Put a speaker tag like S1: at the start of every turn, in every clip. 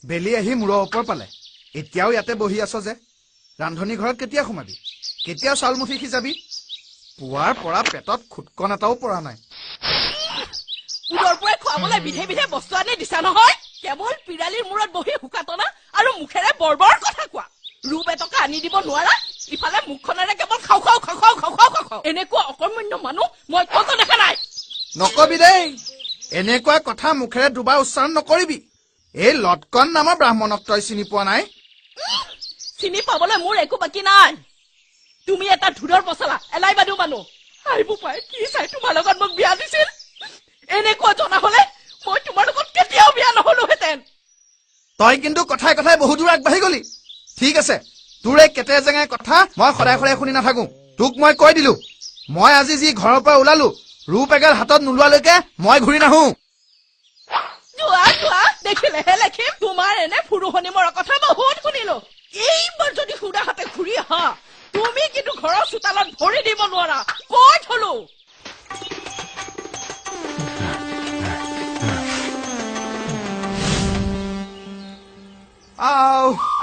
S1: বেলি আহি মূৰৰ ওপৰ পালে এতিয়াও ইয়াতে বহি আছ যে ৰান্ধনী ঘৰত কেতিয়া সোমাবি কেতিয়া চাউল মুঠি সিজাবি পুৱাৰ পৰা পেটত খুটকন এটাও পৰা নাই
S2: উদৰ পৰাই খোৱাবলৈ বিধে বিধে বস্তু আনি দিছা নহয় কেৱল পিৰালিৰ মূৰত বহি হুকাতনা আৰু মুখেৰে বৰবৰ কথা কোৱা ৰূপ এটকা আনি দিব নোৱাৰা ইফালে মুখখনেৰে কেৱল খাও খাও খাও খাও খাও খাও খাও এনেকুৱা অকৰ্মণ্য মানুহ মই কতো দেখা নাই
S1: নকবি দেই এনেকুৱা কথা মুখেৰে দুবাৰ উচ্চাৰণ নকৰিবি এই লটকন নামৰ ব্ৰাহ্মণক তই চিনি পোৱা নাই
S2: চিনি পাবলৈ মোৰ একো বাকী নাই তুমি এটা ধুৰৰ পচলা এলাই বাদু মানুহ আহিব পাই কি চাই তোমাৰ লগত মোক বিয়া দিছিল এনেকুৱা জনা হলে মই তোমাৰ লগত কেতিয়াও বিয়া নহলোহেঁতেন
S1: তই কিন্তু কথাই কথাই বহু দূৰ আগবাঢ়ি গলি ঠিক আছে তোৰ এই কেতে জেঙাই কথা মই সদায় সদায় শুনি নাথাকো তোক মই কৈ দিলো মই আজি যি ঘৰৰ পৰা ওলালো ৰূপ এগাল হাতত নোলোৱালৈকে মই ঘূৰি নাহো
S2: যোৱা যোৱা দেখিলেহে লেখিম তোমাৰ এনে ফুৰুহনি মৰা কথা বহুত শুনিলো এইবাৰ যদি সুদা হাতে ঘূৰি আহা তুমি কিন্তু ঘৰৰ চোতালত ভৰি দিব নোৱাৰা কৈ থলো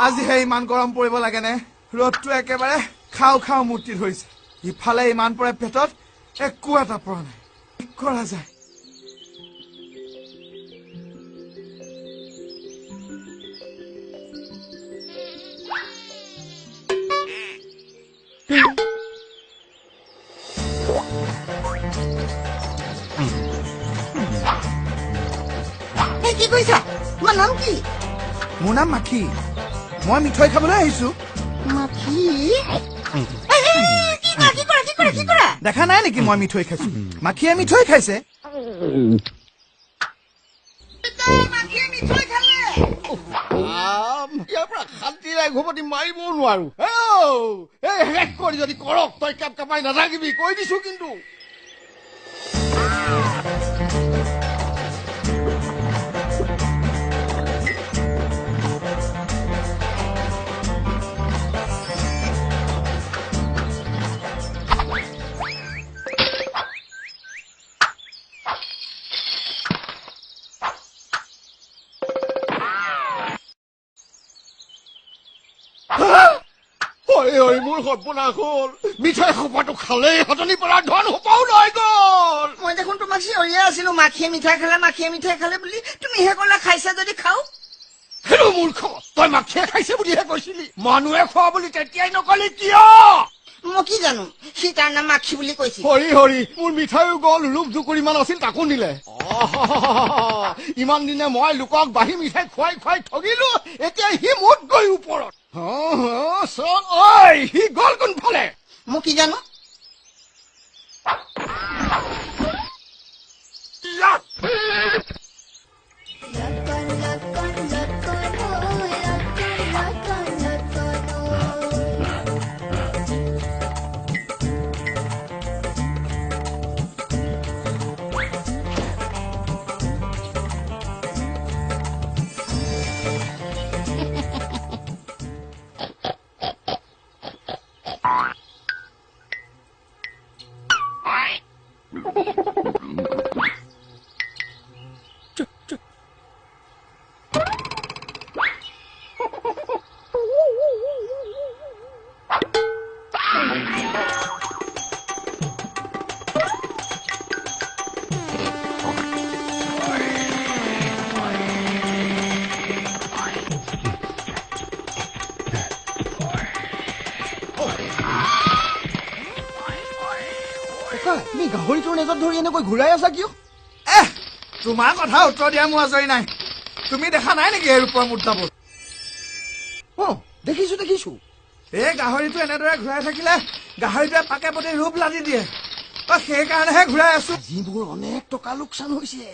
S1: আজিহে ইমান গৰম পৰিব লাগে নে ৰ'দটো একেবাৰে খাও খাও মূৰ্তি ধৰিছে ইফালে ইমান পৰে পেটত একো এটা পৰা নাই কি কৰা যায়
S3: কি কৈছা তোমাৰ নাম কি
S1: মোৰ নাম মাখি মই মিঠৈ খাবলৈ আহিছো
S3: মাখি
S1: দেখা নাই নেকি মই মিঠৈ খাইছো মাখিয়ে মিঠৈ খাইছে
S4: ইয়াৰ পৰা শান্তিৰে ঘুমতি মাৰিবও নোৱাৰো শেষ কৰি যদি কৰক তই কাপ কাপাই নাথাকিবি কৈ দিছো কিন্তু মোৰ সৰ্বনাশ হ'ল মিঠাই সোপাটো খালেই হাতনি পৰা ধন সোপাও লৈ গ'ল
S3: মই দেখোন তোমাক চিঞৰিয়ে আছিলো মাখিয়ে মিঠাই খালে বুলি তুমিহে ক'লা খাইছা যদি খাও
S4: হেৰৌ মূৰ্খ তই মাখিয়ে খাইছে বুলিহে কৈছিলি মানুহে খোৱা বুলি তেতিয়াই নকলি কিয়
S3: মই কি জানো সি তাৰ নাম মাখি বুলি কৈছিল
S4: হৰি হৰি মোৰ মিঠাইও গ'ল লোভ জুকুৰি মান আছিল তাকো নিলে ইমান দিনে মই লোকক বাঢ়ি মিঠাই খুৱাই খুৱাই ঠগিলো এতিয়া সি মোত গৈ ওপৰত সি গ'ল কোনফালে
S3: মই কি জানো
S4: তুমি গাহৰিটোৰ নেজত ধৰি এনেকৈ ঘূৰাই আছা কিয়
S1: তোমাৰ কথা উত্তৰ দিয়া মোৰ আজৰি নাই তুমি দেখা নাই নেকি এই ৰূপৰ মুদ্ৰাবোৰ
S4: দেখিছো
S1: এই গাহৰিটো এনেদৰে ঘূৰাই থাকিলে গাহৰিটোৱে পাকে পতি ৰূপ লাদি দিয়ে সেইকাৰণেহে ঘূৰাই আছো
S4: যিবোৰ অনেক টকা লোকচান হৈছে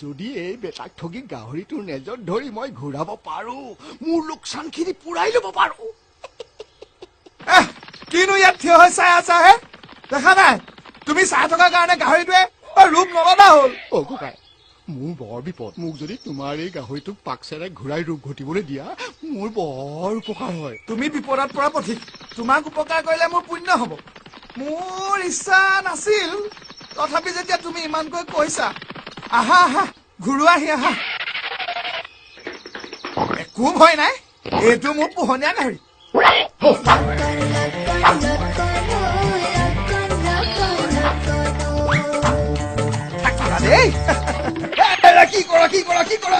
S4: যদি এই বেটাক ঠগি গাহৰিটোৰ নেজত ধৰি মই ঘূৰাব পাৰো মোৰ লোকচানখিনি পুৰাই ল'ব পাৰো
S1: কিনো ইয়াত থিয় হৈ চাই আছা হে দেখা নাই তুমি চাই থকাৰ কাৰণে গাহৰিটোৱে ৰূপ নলনা হ'ল
S4: ককাই মোৰ বৰ বিপদ। মোক যদি তোমাৰ এই গাহৰিটোক পাকচেৰে ঘূৰাই ৰূপ ঘটিবলৈ দিয়া মোৰ বৰ উপকাৰ হয়।
S1: তুমি বিপদত পৰা পথিক, তোমাক উপকাৰ কৰিলে মোৰ পুণ্য হব। মোৰ ইচ্ছা নাছিল, তথাপি যেতিয়া তুমি ইমানকৈ কৈছা, আহা আহা ঘূৰোৱাহি আহা। একো ভয় নাই, এইটো মোৰ পোহনীয়া গাহৰি। থাকিবা দেই।
S4: কি কৰা কি কৰা কি কৰা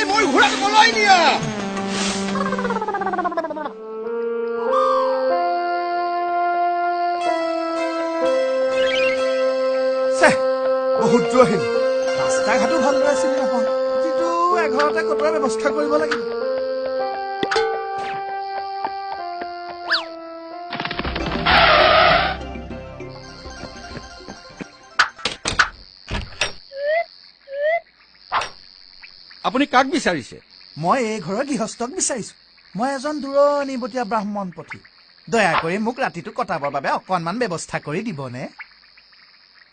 S4: মোৰ ঘোঁৰাটো পলাই নিয়া।
S1: বহুত দূৰ আহিলো, ৰাস্তা ঘাটো ভালদৰে চিনি নাপাওঁ, কিন্তু এঘৰতে কটোৱাৰ ব্যৱস্থা কৰিব লাগিব।
S5: আপুনি কাক বিচাৰিছে?
S1: মই এই ঘৰৰ গৃহস্থক বিচাৰিছো। মই এজন দূৰণিবতীয়া ব্ৰাহ্মণ পথি। দয়া কৰি মোক ৰাতিটো কটাবৰ বাবে অকণমান ব্যৱস্থা কৰি দিবনে?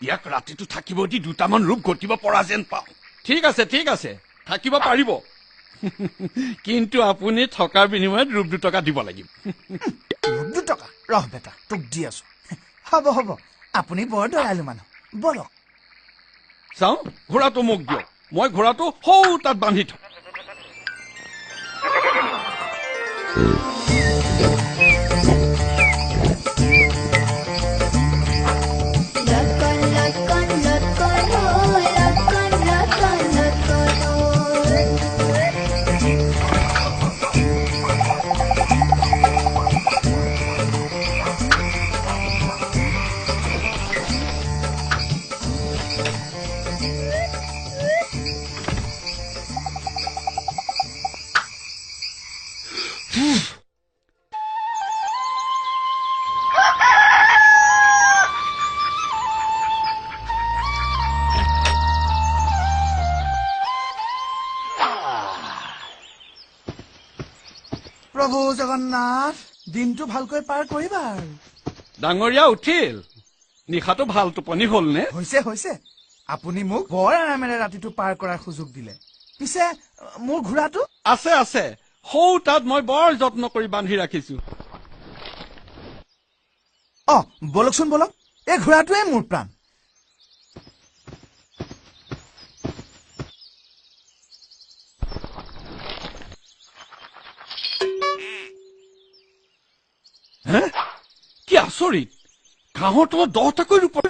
S5: ইয়াক ৰাতিটো থাকিব দি দুটামান ৰূপ ঘটিব পৰা যেন পাওঁ। ঠিক আছে থাকিব পাৰিব। কিন্তু আপুনি থকাৰ বিনিময়ত ৰূপ 2 টকা দিব লাগিব।
S1: ৰূপ 2 টকা? ৰহ বেটা, তোক দি আছো। হ'ব, আপুনি বৰ দয়ালু মানুহ, বলক।
S5: চাওঁ, ঘোঁৰাটো মোক দিয়ক, মই ঘোঁৰাটো সৌ তাত বান্ধি থওঁ।
S1: প্ৰভু জগন্নাথ, দিনটো ভালকৈ পাৰ কৰিবা আৰু।
S5: ডাঙৰীয়া উঠিল? নিশাটো ভাল টোপনি হ'লনে?
S1: হৈছে। আপুনি মোক বৰ আৰামেৰে ৰাতিটো পাৰ কৰাৰ সুযোগ দিলে। পিছে মোৰ ঘোঁৰাটো?
S5: আছে সৌ তাত মই বৰ যত্ন কৰি বান্ধি ৰাখিছো।
S1: বলকচোন বলক, এই ঘোঁৰাটোৱে মোৰ প্ৰাণ।
S5: কি আচৰিত, ঘাঁহৰ তলত 10টাকৈ ৰূপৰ।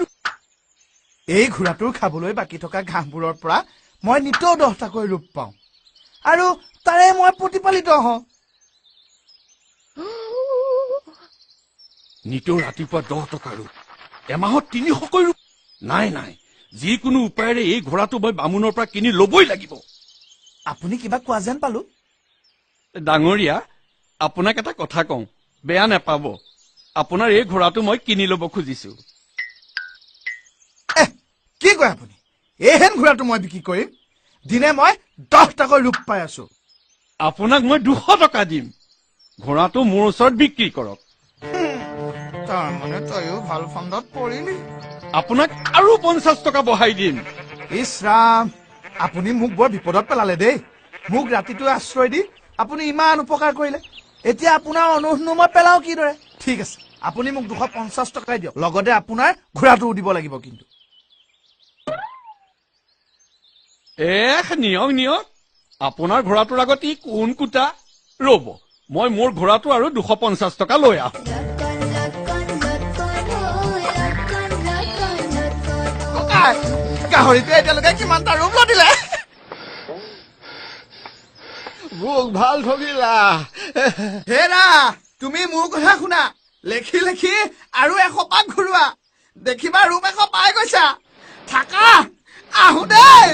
S1: এই ঘোঁৰাটোৰ খাবলৈ বাকী থকা ঘাঁহবোৰৰ পৰা মই নিতৌ 10টাকৈ ৰূপ পাওঁ, আৰু তাৰে মই প্ৰতিপালিত হওঁ।
S5: নিতৌ ৰাতিপুৱা 10 টকা ৰূপ, এমাহত 300কৈ ৰূপ। নাই যিকোনো উপায়েৰে এই ঘোঁৰাটো মই বামুণৰ পৰা কিনি লবই লাগিব।
S1: আপুনি কিবা কোৱা যেন পালো।
S5: ডাঙৰীয়া, আপোনাক এটা কথা কওঁ, বেয়া নাপাব। আপোনাৰ এই ঘোঁৰাটো মই কিনি লব খুজিছো।
S1: কি কয় আপুনি? এইহেন ঘোঁৰাটো মই বিক্ৰী কৰিম? দিনে মই 10টাকৈ ৰূপ পাই আছো।
S5: আপোনাক মই 200 টকা দিম, ঘোঁৰাটো মোৰ ওচৰত বিক্ৰী কৰক।
S1: তাৰমানে তইও ভাল ফাণ্ডত পৰিলি।
S5: আপোনাক আৰু 50 টকা বঢ়াই দিম।
S1: ইছ ৰাম, আপুনি মোক বৰ বিপদত পেলালে দেই। মোক ৰাতিটো আশ্ৰয় দি আপুনি ইমান উপকাৰ কৰিলে। এতিয়া আপোনাৰ অনুৰোধনো মই পেলাও কিদৰে? ঠিক আছে, আপুনি মোক 250 টকাই দিয়ক, লগতে আপোনাৰ ঘোঁৰাটোও দিব লাগিব। কিন্তু
S5: নিয়ক, আপোনাৰ ঘোঁৰাটোৰ আগত ই কোন কুটা। ৰ'ব, মই মোৰ ঘোঁৰাটো আৰু 250 টকা লৈ আহোঁ।
S1: গাহৰিটোৱে এতিয়ালৈকে কিমানটা ৰূপ লদিলে?
S4: মোক ভাল ঠগিলা।
S1: হেৰা, তুমি মোৰ কথা শুনা। লেখি আৰু 100 পাক ঘূৰোৱা, দেখিবা ৰূপ 100 পাই গৈছা। থাকা, আহো দেই।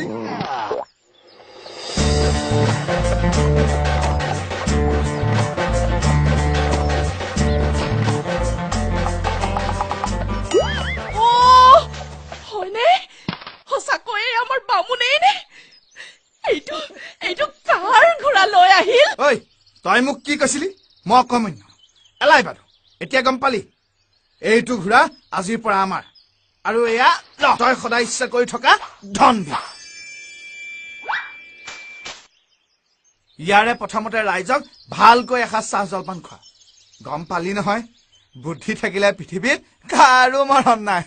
S2: হয়নে? সঁচাকৈয়ে আমাৰ বামুণেই নে? এইটো কাৰ ঘোঁৰা লৈ আহিল?
S1: ঐ, তই মোক কি কৈছিলি? মই অকমন্য এলাই বাৰু, এতিয়া গম পালি? এইটো ঘোঁৰা আজিৰ পৰা আমাৰ, আৰু এয়া তই সদায় ইচ্ছা কৰি থকা ধন বিধ। ইয়াৰে প্ৰথমতে ৰাইজক ভালকৈ এসাঁজ চাহ জলপান খোৱা গম পালি নহয় বুদ্ধি থাকিলে পৃথিৱীত কাৰো মৰণ নাই